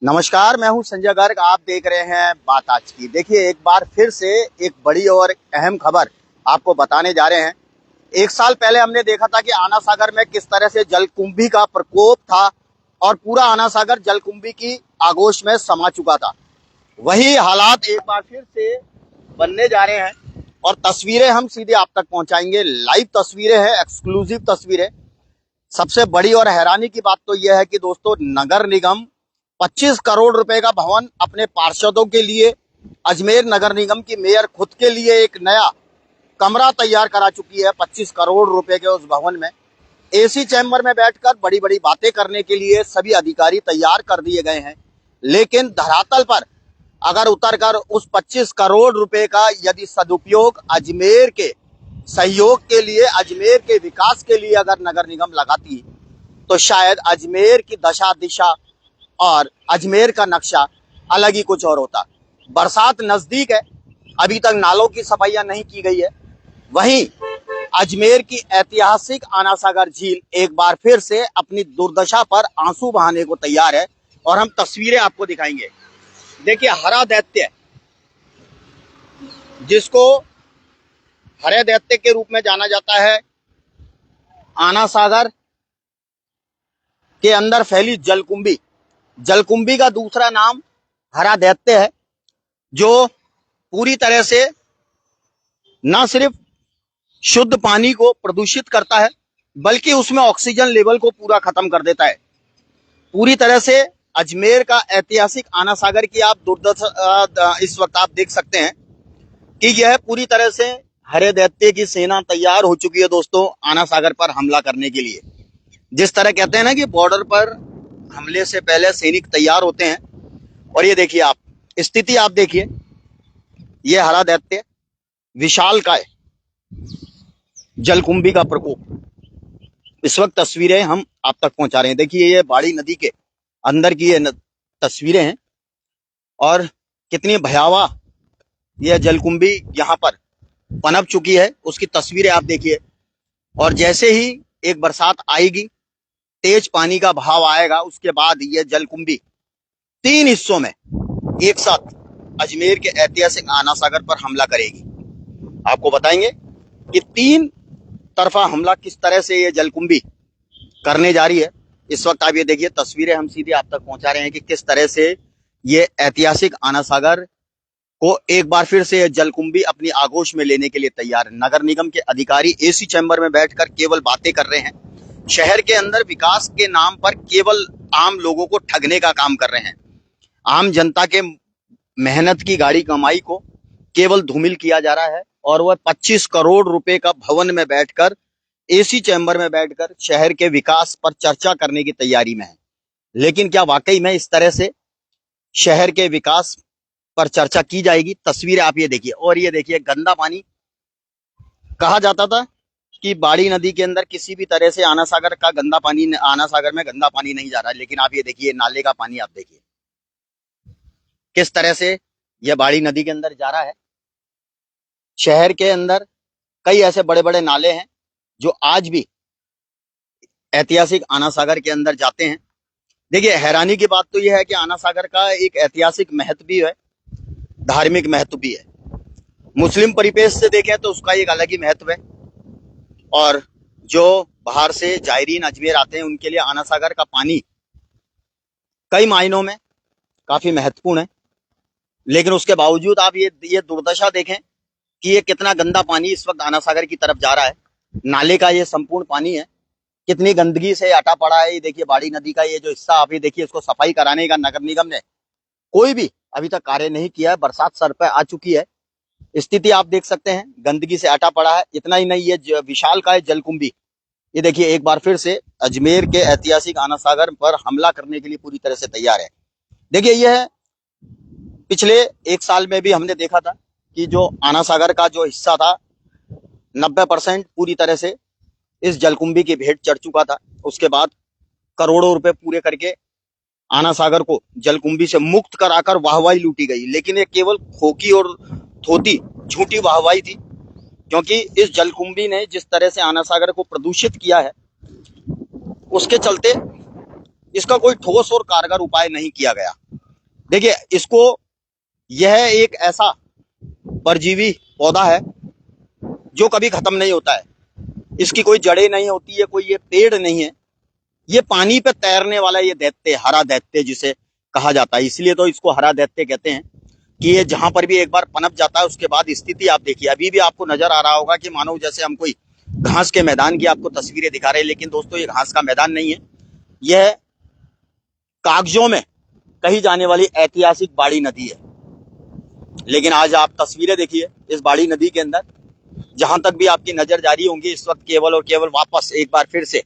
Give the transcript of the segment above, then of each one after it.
नमस्कार, मैं हूं संजय गर्ग। आप देख रहे हैं बात आज की। देखिए, एक बार फिर से एक बड़ी और अहम खबर आपको बताने जा रहे हैं। एक साल पहले हमने देखा था कि आना सागर में किस तरह से जलकुंभी का प्रकोप था और पूरा आना सागर जलकुंभी की आगोश में समा चुका था। वही हालात एक बार फिर से बनने जा रहे हैं और तस्वीरें हम सीधे आप तक पहुंचाएंगे। लाइव तस्वीरें हैं, एक्सक्लूसिव तस्वीरें। सबसे बड़ी और हैरानी की बात तो यह है कि दोस्तों, नगर निगम 25 करोड़ रुपए का भवन अपने पार्षदों के लिए, अजमेर नगर निगम की मेयर खुद के लिए एक नया कमरा तैयार करा चुकी है। 25 करोड़ रुपए के उस भवन में एसी चैम्बर में बैठकर बड़ी बड़ी बातें करने के लिए सभी अधिकारी तैयार कर दिए गए हैं। लेकिन धरातल पर अगर उतरकर उस 25 करोड़ रुपए का यदि सदुपयोग अजमेर के सहयोग के लिए, अजमेर के विकास के लिए अगर नगर निगम लगाती, तो शायद अजमेर की दशा दिशा और अजमेर का नक्शा अलग ही कुछ और होता। बरसात नजदीक है, अभी तक नालों की सफाइयां नहीं की गई है। वहीं अजमेर की ऐतिहासिक आना सागर झील एक बार फिर से अपनी दुर्दशा पर आंसू बहाने को तैयार है और हम तस्वीरें आपको दिखाएंगे। देखिए, हरा दैत्य, जिसको हरे दैत्य के रूप में जाना जाता है, आना सागर के अंदर फैली जलकुंभी। जलकुंभी का दूसरा नाम हरा दैत्य है, जो पूरी तरह से न सिर्फ शुद्ध पानी को प्रदूषित करता है, बल्कि उसमें ऑक्सीजन लेवल को पूरा खत्म कर देता है। पूरी तरह से अजमेर का ऐतिहासिक आना सागर की आप दुर्दशा इस वक्त आप देख सकते हैं कि यह पूरी तरह से हरे दैत्य की सेना तैयार हो चुकी है दोस्तों, आना सागर पर हमला करने के लिए। जिस तरह कहते हैं ना कि बॉर्डर पर हमले से पहले सैनिक तैयार होते हैं, और ये देखिए, आप स्थिति आप देखिए। ये हरा दैत्य, विशालकाय जलकुंभी का प्रकोप, इस वक्त तस्वीरें हम आप तक पहुंचा रहे हैं। देखिए, ये बाड़ी नदी के अंदर की ये तस्वीरें हैं और कितनी भयावह यह जलकुंभी यहाँ पर पनप चुकी है, उसकी तस्वीरें आप देखिए। और जैसे ही एक बरसात आएगी, तेज पानी का बहाव आएगा, उसके बाद यह जलकुंभी 3 हिस्सों में एक साथ अजमेर के ऐतिहासिक आना सागर पर हमला करेगी। आपको बताएंगे कि 3 तरफा हमला किस तरह से ये जलकुंभी करने जा रही है। इस वक्त आप ये देखिए, तस्वीरें हम सीधे आप तक पहुंचा रहे हैं कि किस तरह से ये ऐतिहासिक आना सागर को एक बार फिर से जलकुंभी अपनी आगोश में लेने के लिए तैयार है। नगर निगम के अधिकारी एसी चैम्बर में बैठकर केवल बातें कर रहे हैं। शहर के अंदर विकास के नाम पर केवल आम लोगों को ठगने का काम कर रहे हैं। आम जनता के मेहनत की गाड़ी कमाई को केवल धूमिल किया जा रहा है और वह 25 करोड़ रुपए का भवन में बैठकर, एसी चैम्बर में बैठकर शहर के विकास पर चर्चा करने की तैयारी में है। लेकिन क्या वाकई में इस तरह से शहर के विकास पर चर्चा की जाएगी? तस्वीरें आप ये देखिए। और ये देखिए, गंदा पानी। कहा जाता था कि बाड़ी नदी के अंदर किसी भी तरह से आना सागर का गंदा पानी, आना सागर में गंदा पानी नहीं जा रहा है, लेकिन आप ये देखिए, नाले का पानी आप देखिए किस तरह से यह बाड़ी नदी के अंदर जा रहा है। शहर के अंदर कई ऐसे बड़े बड़े नाले हैं जो आज भी ऐतिहासिक आना सागर के अंदर जाते हैं। देखिए, हैरानी की बात तो यह है कि आना सागर का एक ऐतिहासिक महत्व भी है, धार्मिक महत्व भी है। मुस्लिम परिपेक्ष से देखें तो उसका एक अलग ही महत्व है, और जो बाहर से जायरीन अजमेर आते हैं उनके लिए आना सागर का पानी कई मायनों में काफी महत्वपूर्ण है। लेकिन उसके बावजूद आप ये दुर्दशा देखें कि ये कितना गंदा पानी इस वक्त आना सागर की तरफ जा रहा है। नाले का ये संपूर्ण पानी है, कितनी गंदगी से अटा पड़ा है। ये देखिए, बाड़ी नदी का ये जो हिस्सा आप ये देखिए, इसको सफाई कराने का नगर निगम ने कोई भी अभी तक कार्य नहीं किया है। बरसात सर पे आ चुकी है, स्थिति आप देख सकते हैं, गंदगी से अटा पड़ा है। इतना ही नहीं, ये विशाल का जलकुंभी, ये देखिए, एक बार फिर से अजमेर के ऐतिहासिक आना सागर पर हमला करने के लिए पूरी तरह से तैयार है। देखिए, यह पिछले 1 साल में भी हमने देखा था कि जो आना सागर का जो हिस्सा था, 90% पूरी तरह से इस जलकुंभी की भेंट चढ़ चुका था। उसके बाद करोड़ों रुपए पूरे करके आना सागर को जलकुंभी से मुक्त कराकर वाहवाही लूटी गई। लेकिन ये केवल खोखी और थोती झूठी वाहवाही थी, क्योंकि इस जलकुंभी ने जिस तरह से आना सागर को प्रदूषित किया है, उसके चलते इसका कोई ठोस और कारगर उपाय नहीं किया गया। देखिए इसको, यह एक ऐसा परजीवी पौधा है जो कभी खत्म नहीं होता है। इसकी कोई जड़ें नहीं होती है, कोई ये पेड़ नहीं है, ये पानी पे तैरने वाला ये दैत्य, हरा दैत्य जिसे कहा जाता है, इसलिए तो इसको हरा दैत्य कहते हैं कि ये जहां पर भी एक बार पनप जाता है उसके बाद स्थिति आप देखिए, अभी भी आपको नजर आ रहा होगा कि मानो जैसे हम कोई घास के मैदान की आपको तस्वीरें दिखा रहे हैं, लेकिन दोस्तों ये घास का मैदान नहीं है, यह कागजों में कही जाने वाली ऐतिहासिक बाड़ी नदी है। लेकिन आज आप तस्वीरें देखिए इस बाड़ी नदी के अंदर, जहां तक भी आपकी नजर जारी होंगी इस वक्त केवल और केवल वापस एक बार फिर से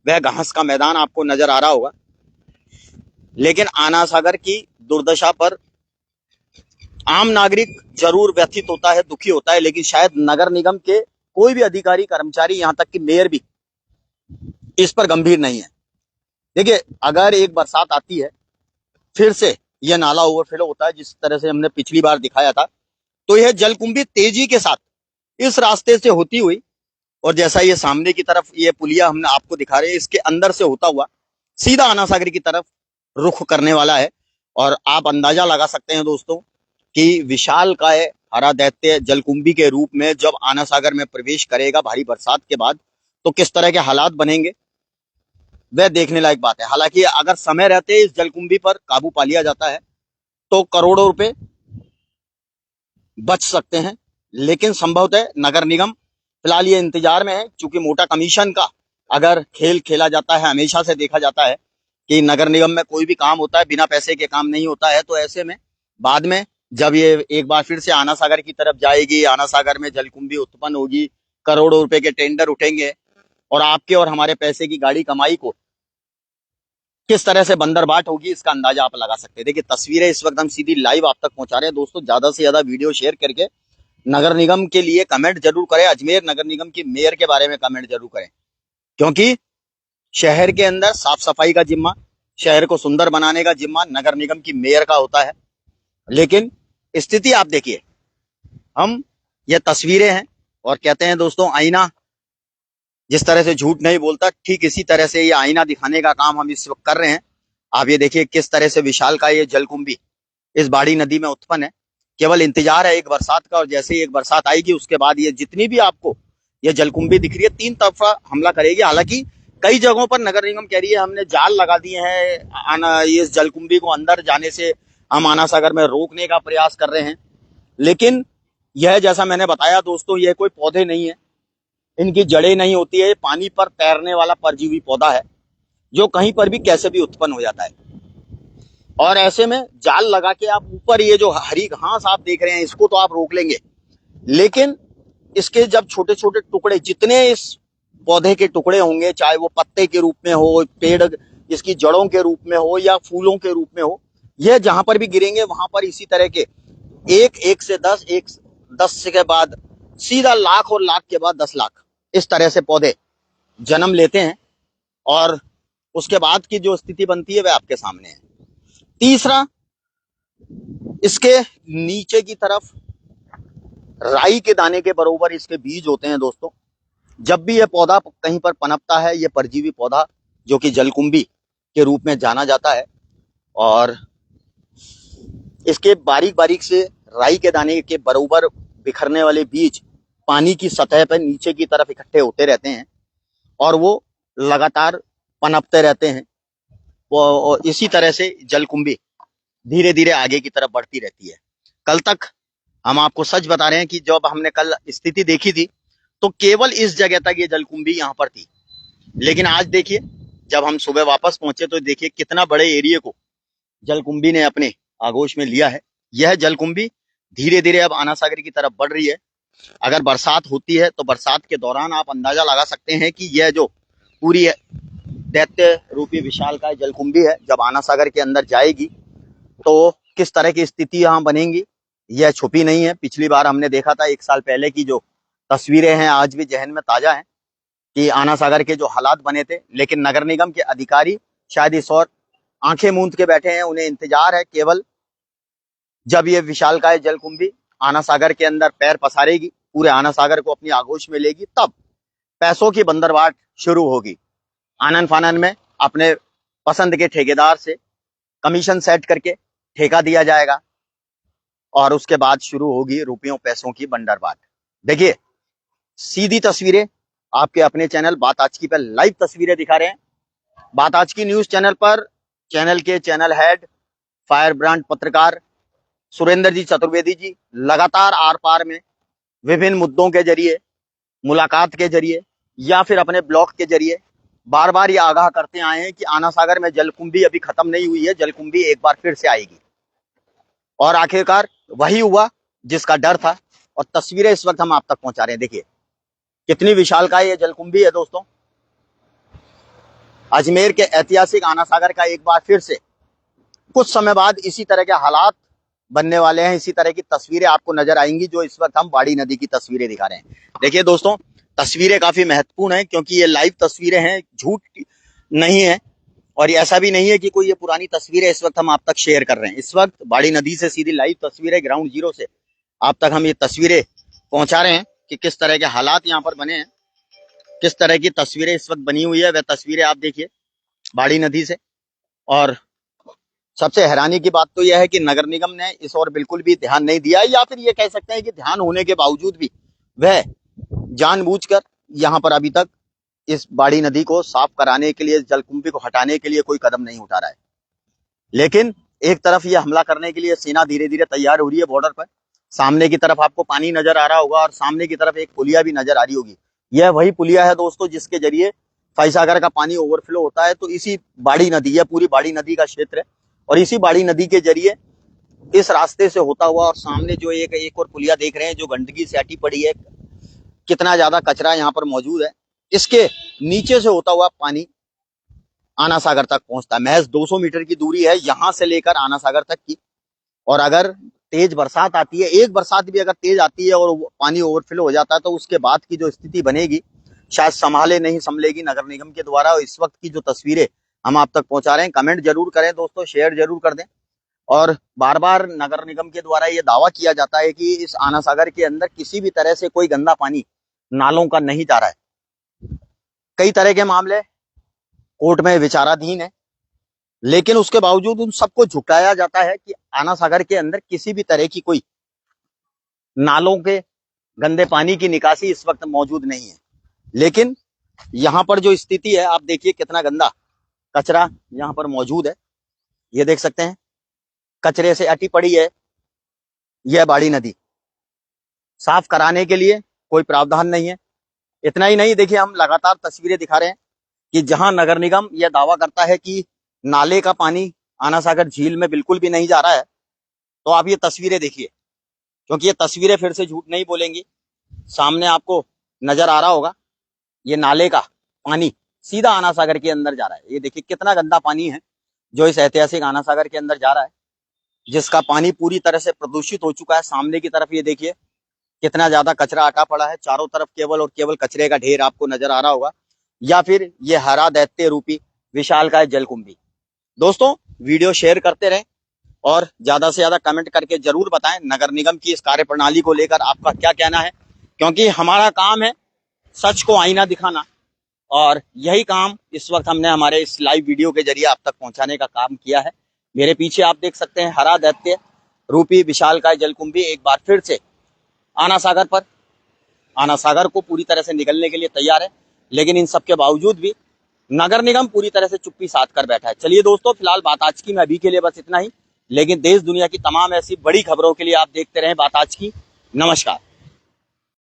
वह घास का मैदान आपको नजर आ रहा होगा। लेकिन आना सागर की दुर्दशा पर आम नागरिक जरूर व्यथित होता है, दुखी होता है, लेकिन शायद नगर निगम के कोई भी अधिकारी कर्मचारी, यहां तक कि मेयर भी इस पर गंभीर नहीं है। देखिए अगर एक बरसात आती है फिर से यह नाला ओवरफ्लो होता है, जिस तरह से हमने पिछली बार दिखाया था, तो यह जलकुंभी तेजी के साथ इस रास्ते से होती हुई, और जैसा ये सामने की तरफ ये पुलिया हमने आपको दिखा रहे हैं, इसके अंदर से होता हुआ सीधा आना सागर की तरफ रुख करने वाला है। और आप अंदाजा लगा सकते हैं दोस्तों कि विशालकाय हरा दैत्य जलकुंभी के रूप में जब आना सागर में प्रवेश करेगा भारी बरसात के बाद, तो किस तरह के हालात बनेंगे वह देखने लायक बात है। हालांकि अगर समय रहते इस जलकुंभी पर काबू पा लिया जाता है तो करोड़ों रुपए बच सकते हैं, लेकिन संभवतः नगर निगम फिलहाल ये इंतजार में है, क्योंकि मोटा कमीशन का अगर खेल खेला जाता है, हमेशा से देखा जाता है कि नगर निगम में कोई भी काम होता है बिना पैसे के काम नहीं होता है। तो ऐसे में बाद में जब ये एक बार फिर से आना सागर की तरफ जाएगी, आना सागर में जलकुंभी उत्पन्न होगी, करोड़ों रुपए के टेंडर उठेंगे और आपके और हमारे पैसे की गाड़ी कमाई को किस तरह से बंदरबाट होगी, इसका अंदाजा आप लगा सकते हैं। देखिए तस्वीरें इस वक्त हम सीधी लाइव आप तक पहुंचा रहे हैं दोस्तों। ज्यादा से ज्यादा वीडियो शेयर करके नगर निगम के लिए कमेंट जरूर करें, अजमेर नगर निगम की मेयर के बारे में कमेंट जरूर करें, क्योंकि शहर के अंदर साफ सफाई का जिम्मा, शहर को सुंदर बनाने का जिम्मा नगर निगम की मेयर का होता है। लेकिन स्थिति आप देखिए, हम ये तस्वीरें हैं और कहते हैं दोस्तों आईना जिस तरह से झूठ नहीं बोलता, ठीक इसी तरह से ये आईना दिखाने का काम हम इस वक्त कर रहे हैं। आप ये देखिए किस तरह से विशाल का ये जलकुंभी इस बाड़ी नदी में उत्पन्न है, केवल इंतजार है एक बरसात का, और जैसे ही एक बरसात आएगी उसके बाद ये जितनी भी आपको ये जलकुंभी दिख रही है तीन तरफा हमला करेगी। हालांकि कई जगहों पर नगर निगम कह रही है हमने जाल लगा दिए हैं, इस जलकुंभी को अंदर जाने से हम आना सागर में रोकने का प्रयास कर रहे हैं, लेकिन यह जैसा मैंने बताया दोस्तों, यह कोई पौधे नहीं है, इनकी जड़ें नहीं होती है, पानी पर तैरने वाला परजीवी पौधा है जो कहीं पर भी कैसे भी उत्पन्न हो जाता है। और ऐसे में जाल लगा के आप ऊपर ये जो हरी घास आप देख रहे हैं इसको तो आप रोक लेंगे, लेकिन इसके जब छोटे छोटे टुकड़े, जितने इस पौधे के टुकड़े होंगे, चाहे वो पत्ते के रूप में हो, पेड़ इसकी जड़ों के रूप में हो या फूलों के रूप में हो, यह जहां पर भी गिरेंगे वहां पर इसी तरह के एक से 10, एक 10 के बाद सीधा लाख और लाख के बाद 10 लाख इस तरह से पौधे जन्म लेते हैं, और उसके बाद की जो स्थिति बनती है वह आपके सामने है। तीसरा, इसके नीचे की तरफ राई के दाने के बराबर इसके बीज होते हैं दोस्तों। जब भी यह पौधा कहीं पर पनपता है, यह परजीवी पौधा जो कि जलकुंभी के रूप में जाना जाता है, और इसके बारीक बारीक से राई के दाने के बराबर बिखरने वाले बीज पानी की सतह पर नीचे की तरफ इकट्ठे होते रहते हैं और वो लगातार पनपते रहते हैं। वो इसी तरह से जलकुंभी धीरे धीरे आगे की तरफ बढ़ती रहती है। कल तक हम आपको सच बता रहे हैं कि जब हमने कल स्थिति देखी थी तो केवल इस जगह तक ये जलकुंभी यहाँ पर थी, लेकिन आज देखिए जब हम सुबह वापस पहुंचे तो देखिए कितना बड़े एरिया को जलकुंभी ने अपने आगोश में लिया है। यह जलकुंभी धीरे धीरे अब आना सागर की तरफ बढ़ रही है। अगर बरसात होती है तो बरसात के दौरान आप अंदाजा लगा सकते हैं कि यह जो पूरी दैत्य रूपी विशालकाय जलकुंभी है जब आना सागर के अंदर जाएगी तो किस तरह की स्थिति यहाँ बनेंगी, यह छुपी नहीं है। पिछली बार हमने देखा था 1 साल पहले की जो तस्वीरें हैं आज भी जहन में ताजा है कि आना सागर के जो हालात बने थे, लेकिन नगर निगम के अधिकारी शायद इस और आंखें मूंद के बैठे हैं। उन्हें इंतजार है केवल जब ये विशालकाय जलकुंभी आना सागर के अंदर पैर पसारेगी, पूरे आना सागर को अपनी आगोश में लेगी, तब पैसों की बंदरबाट शुरू होगी। आनन फानन में अपने पसंद के ठेकेदार से कमीशन सेट करके ठेका दिया जाएगा और उसके बाद शुरू होगी रुपयों पैसों की बंदरबाट। देखिए सीधी तस्वीरें आपके अपने चैनल बात आज की पर लाइव तस्वीरें दिखा रहे हैं। बात आज की न्यूज चैनल पर चैनल के चैनल हेड फायर ब्रांड पत्रकार सुरेंद्र जी चतुर्वेदी जी लगातार आर पार में विभिन्न मुद्दों के जरिए, मुलाकात के जरिए या फिर अपने ब्लॉग के जरिए बार बार ये आगाह करते आए हैं कि आना सागर में जलकुंभी अभी खत्म नहीं हुई है, जलकुंभी एक बार फिर से आएगी। और आखिरकार वही हुआ जिसका डर था और तस्वीरें इस वक्त हम आप तक पहुंचा रहे हैं। देखिए कितनी विशालकाय ये जलकुंभी है दोस्तों। अजमेर के ऐतिहासिक आना सागर का एक बार फिर से कुछ समय बाद इसी तरह के हालात बनने वाले हैं। इसी तरह की तस्वीरें आपको नजर आएंगी जो इस वक्त हम बाड़ी नदी की तस्वीरें दिखा रहे हैं। देखिए दोस्तों तस्वीरें काफी महत्वपूर्ण हैं क्योंकि ये लाइव तस्वीरें हैं, झूठ नहीं है और ऐसा भी नहीं है कि कोई ये पुरानी तस्वीरें इस वक्त हम आप तक शेयर कर रहे हैं। इस वक्त बाड़ी नदी से सीधी लाइव तस्वीरें ग्राउंड जीरो से आप तक हम ये तस्वीरें पहुंचा रहे हैं कि किस तरह के हालात यहाँ पर बने हैं, किस तरह की तस्वीरें इस वक्त बनी हुई है। वह तस्वीरें आप देखिए बाड़ी नदी से। और सबसे हैरानी की बात तो यह है कि नगर निगम ने इस ओर बिल्कुल भी ध्यान नहीं दिया, या फिर ये कह सकते हैं कि ध्यान होने के बावजूद भी वह जानबूझकर यहाँ पर अभी तक इस बाड़ी नदी को साफ कराने के लिए, जलकुंभी को हटाने के लिए कोई कदम नहीं उठा रहा है। लेकिन एक तरफ ये हमला करने के लिए सेना धीरे धीरे तैयार हो रही है बॉर्डर पर। सामने की तरफ आपको पानी नजर आ रहा होगा और सामने की तरफ एक पुलिया भी नजर आ रही होगी। यह वही पुलिया है दोस्तों जिसके जरिए फैसागर का पानी ओवरफ्लो होता है। तो इसी बाड़ी नदी, यह पूरी बाड़ी नदी का क्षेत्र है और इसी बाड़ी नदी के जरिए इस रास्ते से होता हुआ, और सामने जो एक और पुलिया देख रहे हैं जो गंदगी से अटी पड़ी है, कितना ज्यादा कचरा यहाँ पर मौजूद है, इसके नीचे से होता हुआ पानी आना सागर तक पहुंचता है। महज 200 मीटर की दूरी है यहां से लेकर आना सागर तक की। और अगर तेज बरसात आती है, एक बरसात भी अगर तेज आती है और पानी ओवरफ्लो हो जाता है, तो उसके बाद की जो स्थिति बनेगी शायद संभाले नहीं संभलेगी नगर निगम के द्वारा। और इस वक्त की जो तस्वीरें हम आप तक पहुंचा रहे हैं, कमेंट जरूर करें दोस्तों, शेयर जरूर कर दें। और बार बार नगर निगम के द्वारा ये दावा किया जाता है कि इस आना सागर के अंदर किसी भी तरह से कोई गंदा पानी नालों का नहीं जा रहा है। कई तरह के मामले कोर्ट में विचाराधीन है, लेकिन उसके बावजूद उन सबको झुकाया जाता है कि आना सागर के अंदर किसी भी तरह की कोई नालों के गंदे पानी की निकासी इस वक्त मौजूद नहीं है। लेकिन यहाँ पर जो स्थिति है आप देखिए कितना गंदा कचरा यहाँ पर मौजूद है। ये देख सकते हैं कचरे से अटी पड़ी है यह बाड़ी नदी। साफ कराने के लिए कोई प्रावधान नहीं है। इतना ही नहीं, देखिए हम लगातार तस्वीरें दिखा रहे हैं कि जहां नगर निगम यह दावा करता है कि नाले का पानी आना सागर झील में बिल्कुल भी नहीं जा रहा है, तो आप ये तस्वीरें देखिए, क्योंकि ये तस्वीरें फिर से झूठ नहीं बोलेंगी। सामने आपको नजर आ रहा होगा ये नाले का पानी सीधा आना सागर के अंदर जा रहा है। ये देखिए कितना गंदा पानी है जो इस ऐतिहासिक आना सागर के अंदर जा रहा है, जिसका पानी पूरी तरह से प्रदूषित हो चुका है। सामने की तरफ ये देखिए कितना ज्यादा कचरा अटा पड़ा है, चारों तरफ केवल और केवल कचरे का ढेर आपको नजर आ रहा होगा, या फिर ये हरा दैत्य रूपी विशालकाय जलकुंभी। दोस्तों वीडियो शेयर करते रहें और ज्यादा से ज्यादा कमेंट करके जरूर बताएं नगर निगम की इस कार्यप्रणाली को लेकर आपका क्या कहना है, क्योंकि हमारा काम है सच को आईना दिखाना और यही काम इस वक्त हमने हमारे इस लाइव वीडियो के जरिए आप तक पहुंचाने का काम किया है। मेरे पीछे आप देख सकते हैं हरा दैत्य रूपी विशालकाय जलकुंभी एक बार फिर से आना सागर पर, आना सागर को पूरी तरह से निगलने के लिए तैयार है। लेकिन इन सब के बावजूद भी नगर निगम पूरी तरह से चुप्पी साध कर बैठा है। चलिए दोस्तों फिलहाल बात आज की में अभी के लिए बस इतना ही, लेकिन देश दुनिया की तमाम ऐसी बड़ी खबरों के लिए आप देखते रहें बात आज की। नमस्कार।